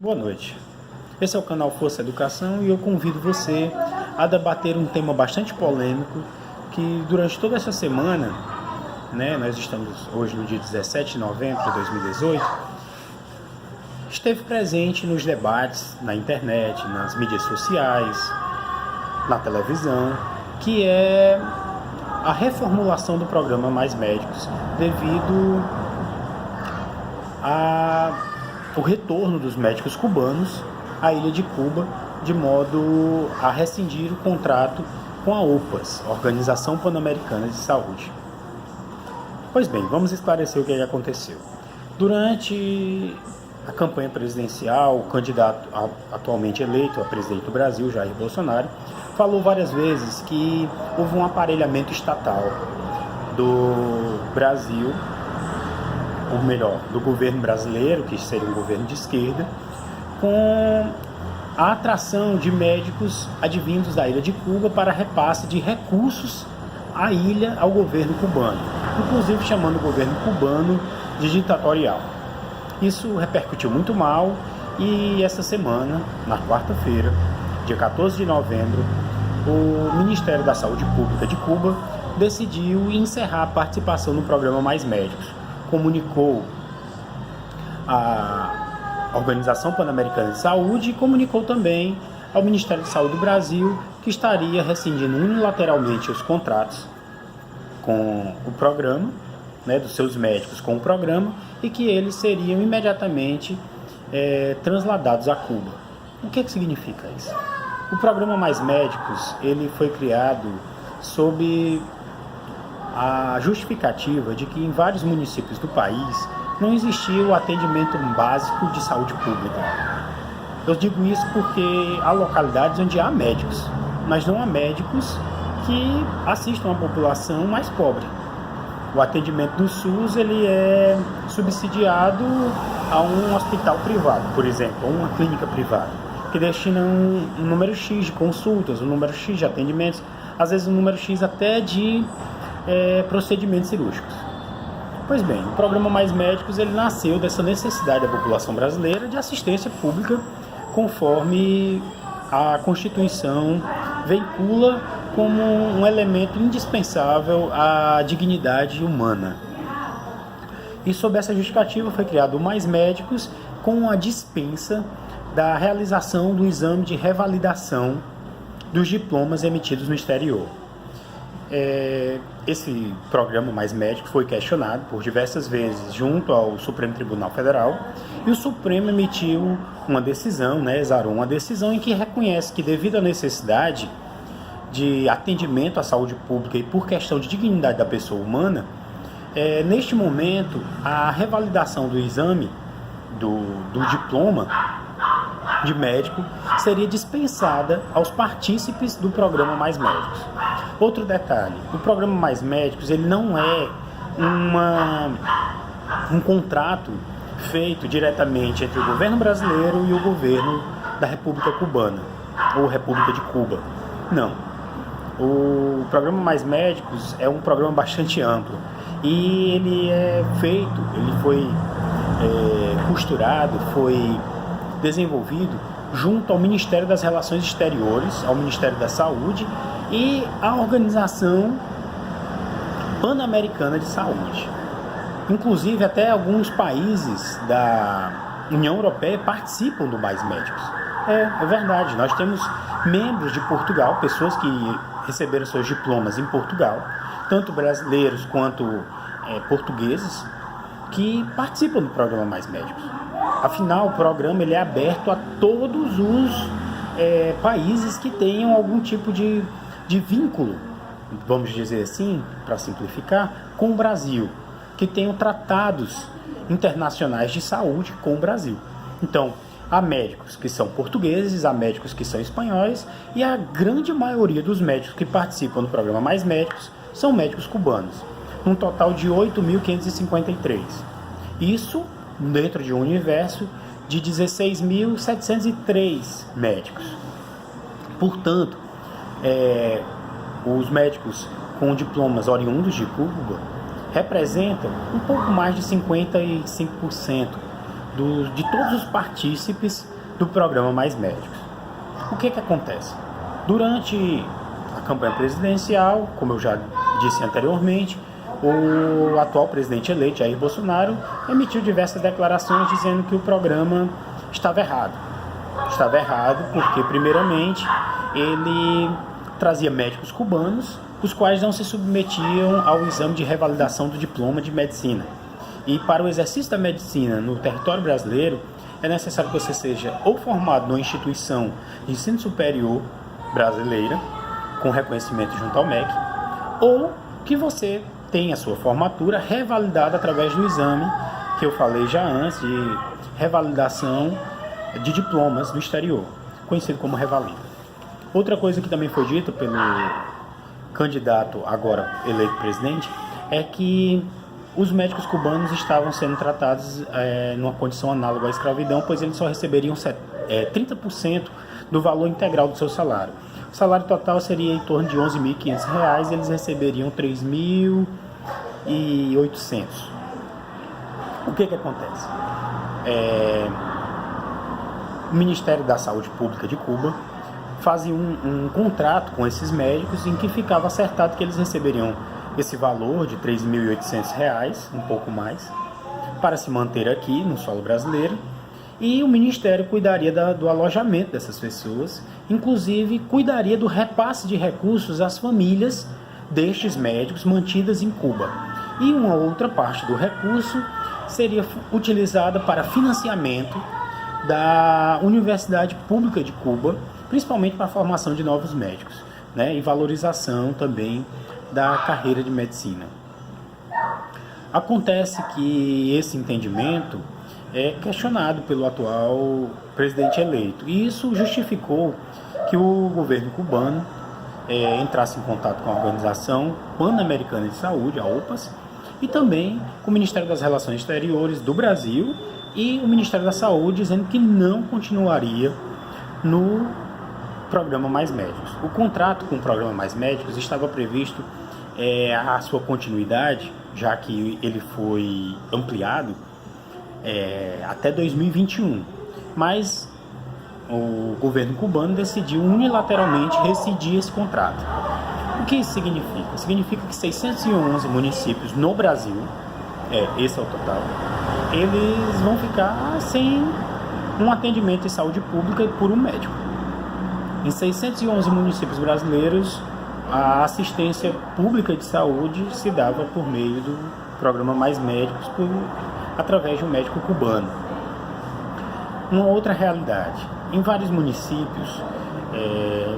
Boa noite. Esse é o canal Força Educação e eu convido você a debater um tema bastante polêmico que durante toda essa semana, nós estamos hoje no dia 17 de novembro de 2018, esteve presente nos debates na internet, nas mídias sociais, na televisão, que é a reformulação do programa Mais Médicos devido o retorno dos médicos cubanos à ilha de Cuba, de modo a rescindir o contrato com a OPAS, Organização Pan-Americana de Saúde. Pois bem, vamos esclarecer o que aconteceu. Durante a campanha presidencial, o candidato atualmente eleito a presidente do Brasil, Jair Bolsonaro, falou várias vezes que houve um aparelhamento estatal do Brasil, ou melhor, do governo brasileiro, que seria um governo de esquerda, com a atração de médicos advindos da ilha de Cuba para repasse de recursos à ilha, ao governo cubano, inclusive chamando o governo cubano de ditatorial. Isso repercutiu muito mal e essa semana, na quarta-feira, dia 14 de novembro, o Ministério da Saúde Pública de Cuba decidiu encerrar a participação no programa Mais Médicos. Comunicou a Organização Pan-Americana de Saúde e comunicou também ao Ministério da Saúde do Brasil que estaria rescindindo unilateralmente os contratos com o programa, dos seus médicos com o programa, e que eles seriam imediatamente transladados a Cuba. O que significa isso? O programa Mais Médicos ele foi criado sob a justificativa de que em vários municípios do país não existia o atendimento básico de saúde pública. Eu digo isso porque há localidades onde há médicos, mas não há médicos que assistam a população mais pobre. O atendimento do SUS ele é subsidiado a um hospital privado, por exemplo, ou uma clínica privada, que destina um número X de consultas, um número X de atendimentos, às vezes um número X até de procedimentos cirúrgicos. Pois bem, o programa Mais Médicos ele nasceu dessa necessidade da população brasileira de assistência pública, conforme a Constituição veicula como um elemento indispensável à dignidade humana. E sob essa justificativa foi criado o Mais Médicos com a dispensa da realização do exame de revalidação dos diplomas emitidos no exterior. Esse programa Mais Médicos foi questionado por diversas vezes junto ao Supremo Tribunal Federal e o Supremo emitiu uma decisão, exarou uma decisão em que reconhece que devido à necessidade de atendimento à saúde pública e por questão de dignidade da pessoa humana, neste momento a revalidação do exame do diploma de médico seria dispensada aos partícipes do programa Mais Médicos. Outro detalhe, o programa Mais Médicos ele não é um contrato feito diretamente entre o governo brasileiro e o governo da República Cubana, ou República de Cuba. Não. O programa Mais Médicos é um programa bastante amplo e ele foi costurado, foi desenvolvido junto ao Ministério das Relações Exteriores, ao Ministério da Saúde e à Organização Pan-Americana de Saúde. Inclusive, até alguns países da União Europeia participam do Mais Médicos. É verdade, nós temos membros de Portugal, pessoas que receberam seus diplomas em Portugal, tanto brasileiros quanto portugueses, que participam do programa Mais Médicos. Afinal, o programa ele é aberto a todos os países que tenham algum tipo de vínculo, vamos dizer assim, para simplificar, com o Brasil, que tenham tratados internacionais de saúde com o Brasil. Então, há médicos que são portugueses, há médicos que são espanhóis e a grande maioria dos médicos que participam do programa Mais Médicos são médicos cubanos, um total de 8.553. Isso dentro de um universo de 16.703 médicos. Portanto, os médicos com diplomas oriundos de Cuba representam um pouco mais de 55% de todos os partícipes do programa Mais Médicos. O que acontece? Durante a campanha presidencial, como eu já disse anteriormente, o atual presidente eleito, Jair Bolsonaro, emitiu diversas declarações dizendo que o programa estava errado. Estava errado porque, primeiramente, ele trazia médicos cubanos, os quais não se submetiam ao exame de revalidação do diploma de medicina. E para o exercício da medicina no território brasileiro, é necessário que você seja ou formado numa instituição de ensino superior brasileira, com reconhecimento junto ao MEC, ou que você tenha a sua formatura revalidada através do exame que eu falei já antes, de revalidação de diplomas do exterior, conhecido como Revalida. Outra coisa que também foi dita pelo candidato agora eleito presidente é que os médicos cubanos estavam sendo tratados numa condição análoga à escravidão, pois eles só receberiam 30% do valor integral do seu salário. O salário total seria em torno de R$ 11.500, e eles receberiam R$ 3.800. O que acontece? O Ministério da Saúde Pública de Cuba fazia um contrato com esses médicos em que ficava acertado que eles receberiam esse valor de R$ 3.800, um pouco mais, para se manter aqui no solo brasileiro, e o Ministério cuidaria do alojamento dessas pessoas, inclusive cuidaria do repasse de recursos às famílias destes médicos mantidas em Cuba. E uma outra parte do recurso seria utilizada para financiamento da Universidade Pública de Cuba, principalmente para a formação de novos médicos, né, e valorização também da carreira de medicina. Acontece que esse entendimento é questionado pelo atual presidente eleito, e isso justificou que o governo cubano entrasse em contato com a Organização Pan-Americana de Saúde, a OPAS, e também com o Ministério das Relações Exteriores do Brasil e o Ministério da Saúde, dizendo que não continuaria no programa Mais Médicos. O contrato com o programa Mais Médicos estava previsto a sua continuidade, já que ele foi ampliado até 2021, mas o governo cubano decidiu unilateralmente rescindir esse contrato. O que isso significa? Significa que 611 municípios no Brasil, esse é o total, eles vão ficar sem um atendimento de saúde pública por um médico. Em 611 municípios brasileiros, a assistência pública de saúde se dava por meio do programa Mais Médicos, através de um médico cubano. Uma outra realidade: em vários municípios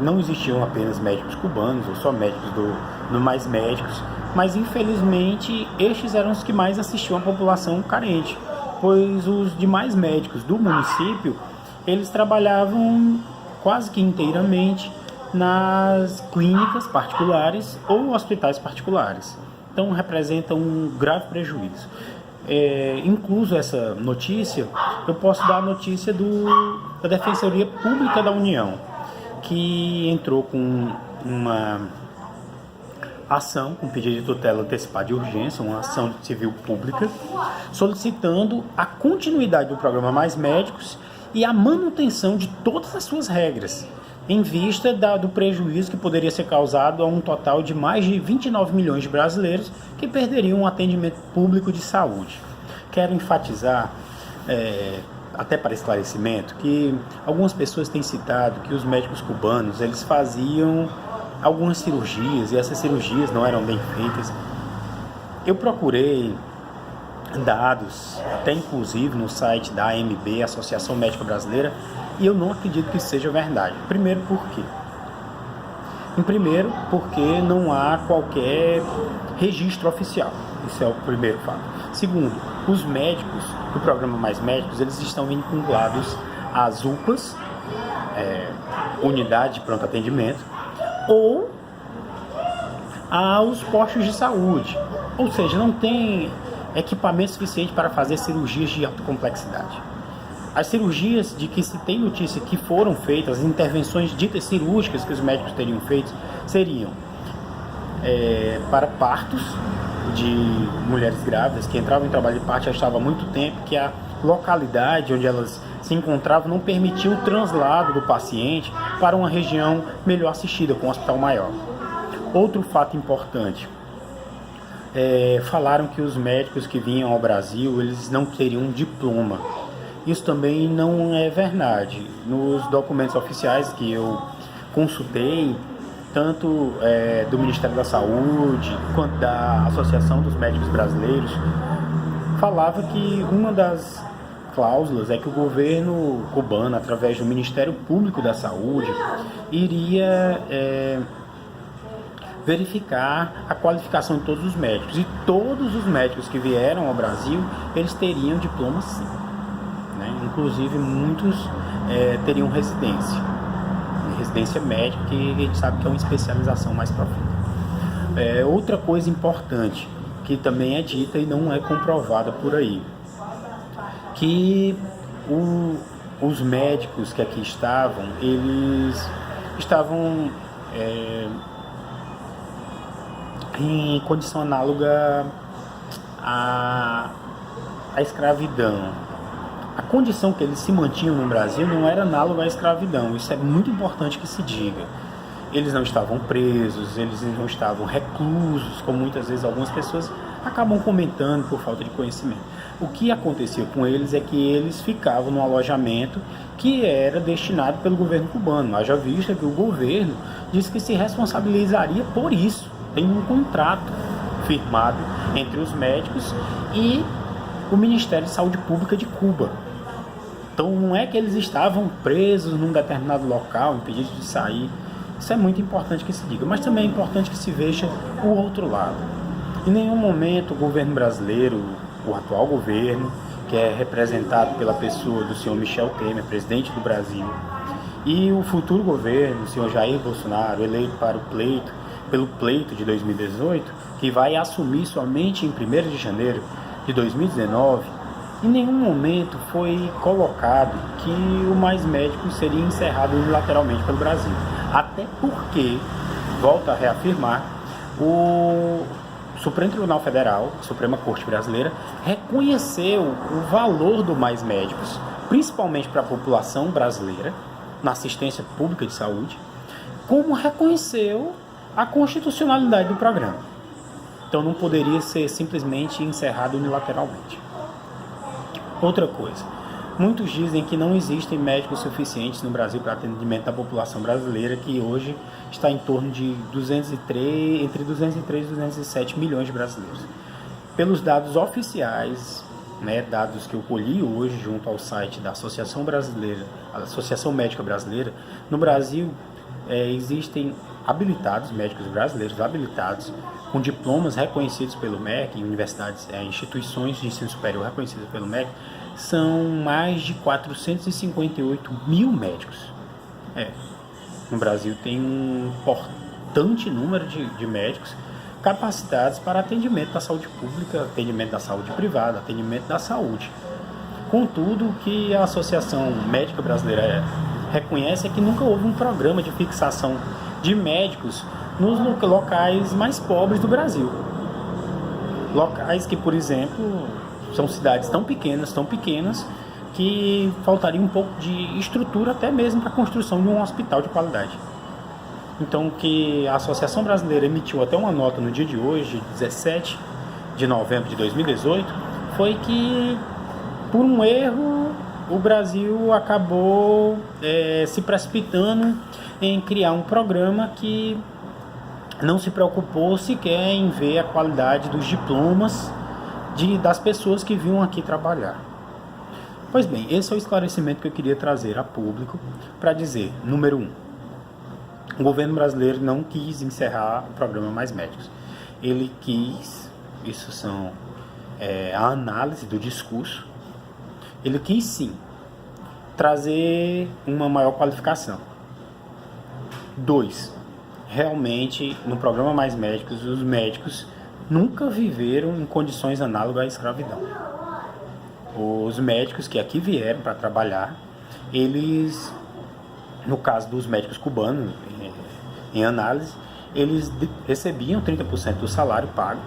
não existiam apenas médicos cubanos ou só médicos do Mais Médicos, mas infelizmente estes eram os que mais assistiam a população carente, pois os demais médicos do município, eles trabalhavam quase que inteiramente nas clínicas particulares ou hospitais particulares. Então representa um grave prejuízo. Incluso essa notícia, eu posso dar a notícia da Defensoria Pública da União, que entrou com uma ação, com pedido de tutela antecipada de urgência, uma ação civil pública, solicitando a continuidade do programa Mais Médicos e a manutenção de todas as suas regras, em vista do prejuízo que poderia ser causado a um total de mais de 29 milhões de brasileiros que perderiam um atendimento público de saúde. Quero enfatizar, até para esclarecimento, que algumas pessoas têm citado que os médicos cubanos eles faziam algumas cirurgias e essas cirurgias não eram bem feitas. Eu procurei dados, até inclusive no site da AMB, Associação Médica Brasileira, e eu não acredito que isso seja verdade. Primeiro, por quê? Primeiro, porque não há qualquer registro oficial. Isso é o primeiro fato. Segundo, os médicos do programa Mais Médicos, eles estão vinculados às UPAs, Unidade de Pronto Atendimento, ou aos postos de saúde. Ou seja, não tem equipamento suficiente para fazer cirurgias de alta complexidade. As cirurgias de que se tem notícia que foram feitas, as intervenções ditas cirúrgicas que os médicos teriam feito, seriam para partos de mulheres grávidas que entravam em trabalho de parto já estava há muito tempo, que a localidade onde elas se encontravam não permitia o translado do paciente para uma região melhor assistida, com um hospital maior. Outro fato importante, falaram que os médicos que vinham ao Brasil, eles não teriam diploma. Isso também não é verdade. Nos documentos oficiais que eu consultei, tanto do Ministério da Saúde quanto da Associação dos Médicos Brasileiros, falava que uma das cláusulas é que o governo cubano, através do Ministério Público da Saúde, iria verificar a qualificação de todos os médicos. E todos os médicos que vieram ao Brasil, eles teriam diploma sim, né? Inclusive muitos teriam residência médica, que a gente sabe que é uma especialização mais profunda. Outra coisa importante, que também é dita e não é comprovada por aí, que os médicos que aqui estavam, eles estavam em condição análoga à escravidão. A condição que eles se mantinham no Brasil não era análoga à escravidão. Isso é muito importante que se diga. Eles não estavam presos, eles não estavam reclusos, como muitas vezes algumas pessoas acabam comentando por falta de conhecimento. O que acontecia com eles é que eles ficavam num alojamento que era destinado pelo governo cubano. Haja vista que o governo disse que se responsabilizaria por isso. Tem um contrato firmado entre os médicos e o Ministério de Saúde Pública de Cuba. Então não é que eles estavam presos num determinado local, impedidos de sair. Isso é muito importante que se diga, mas também é importante que se veja o outro lado. Em nenhum momento o governo brasileiro, o atual governo, que é representado pela pessoa do senhor Michel Temer, presidente do Brasil, e o futuro governo, o senhor Jair Bolsonaro, eleito pelo pleito de 2018, que vai assumir somente em 1º de janeiro de 2019, em nenhum momento foi colocado que o Mais Médicos seria encerrado unilateralmente pelo Brasil. Até porque, volto a reafirmar, o Supremo Tribunal Federal, a Suprema Corte Brasileira, reconheceu o valor do Mais Médicos, principalmente para a população brasileira, na assistência pública de saúde, como reconheceu a constitucionalidade do programa. Então não poderia ser simplesmente encerrado unilateralmente. Outra coisa, muitos dizem que não existem médicos suficientes no Brasil para atendimento da população brasileira, que hoje está em torno de entre 203 e 207 milhões de brasileiros. Pelos dados oficiais, dados que eu colhi hoje junto ao site da Associação Médica Brasileira, no Brasil existem médicos brasileiros habilitados, com diplomas reconhecidos pelo MEC, universidades, instituições de ensino superior reconhecidas pelo MEC, são mais de 458 mil médicos. No Brasil tem um importante número de médicos capacitados para atendimento da saúde pública, atendimento da saúde privada, atendimento da saúde. Contudo, o que a Associação Médica Brasileira reconhece é que nunca houve um programa de fixação de médicos nos locais mais pobres do Brasil. Locais que, por exemplo, são cidades tão pequenas, que faltaria um pouco de estrutura até mesmo para a construção de um hospital de qualidade. Então, que a Associação Brasileira emitiu até uma nota no dia de hoje, 17 de novembro de 2018, foi que, por um erro, o Brasil acabou se precipitando em criar um programa que não se preocupou sequer em ver a qualidade dos diplomas das pessoas que vinham aqui trabalhar. Pois bem, esse é o esclarecimento que eu queria trazer a público para dizer, número 1, o governo brasileiro não quis encerrar o programa Mais Médicos. Ele quis, isso são a análise do discurso, ele quis sim trazer uma maior qualificação. 2, realmente no programa Mais Médicos, os médicos nunca viveram em condições análogas à escravidão. Os médicos que aqui vieram para trabalhar, eles, no caso dos médicos cubanos, em análise, eles recebiam 30% do salário pago.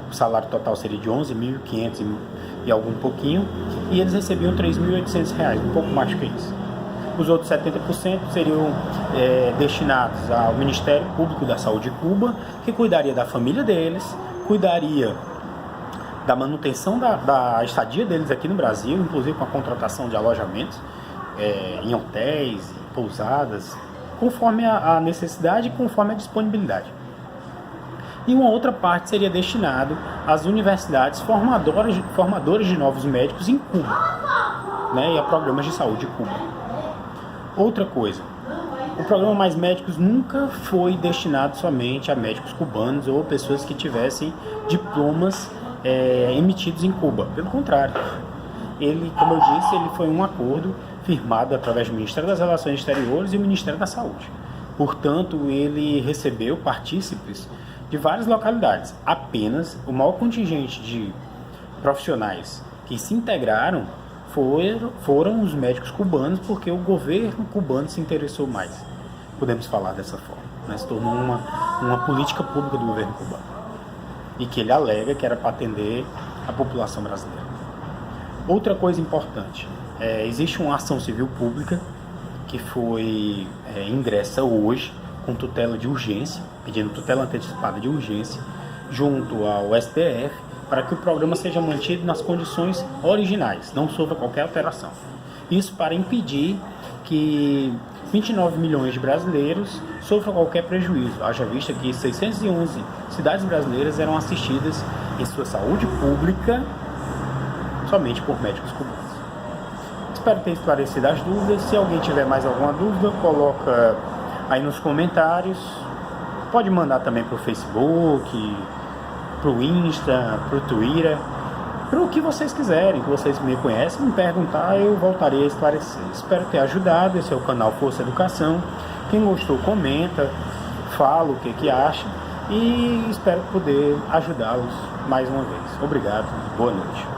O salário total seria de R$ 11.500 e algum pouquinho, e eles recebiam R$ 3.800, um pouco mais que isso. Os outros 70% seriam destinados ao Ministério Público da Saúde de Cuba, que cuidaria da família deles, cuidaria da manutenção da estadia deles aqui no Brasil, inclusive com a contratação de alojamentos em hotéis, pousadas, conforme a necessidade e conforme a disponibilidade. E uma outra parte seria destinado às universidades formadoras de novos médicos em Cuba, né, e a programas de saúde em Cuba. Outra coisa, o programa Mais Médicos nunca foi destinado somente a médicos cubanos ou pessoas que tivessem diplomas emitidos em Cuba. Pelo contrário, ele, como eu disse, ele foi um acordo firmado através do Ministério das Relações Exteriores e o Ministério da Saúde. Portanto, ele recebeu partícipes de várias localidades. Apenas o maior contingente de profissionais que se integraram foram os médicos cubanos, porque o governo cubano se interessou mais. Podemos falar dessa forma, né? Se tornou uma política pública do governo cubano. E que ele alega que era para atender a população brasileira. Outra coisa importante, existe uma ação civil pública que foi ingressa hoje com tutela de urgência, pedindo tutela antecipada de urgência, junto ao STF, para que o programa seja mantido nas condições originais, não sofra qualquer alteração. Isso para impedir que 29 milhões de brasileiros sofram qualquer prejuízo, haja vista que 611 cidades brasileiras eram assistidas em sua saúde pública somente por médicos cubanos. Espero ter esclarecido as dúvidas. Se alguém tiver mais alguma dúvida, coloca aí nos comentários. Pode mandar também para o Facebook, para o Insta, para o Twitter, para o que vocês quiserem, que vocês me conhecem, me perguntar, eu voltarei a esclarecer. Espero ter ajudado. Esse é o canal Força Educação. Quem gostou, comenta, fala o que acha e espero poder ajudá-los mais uma vez. Obrigado, boa noite.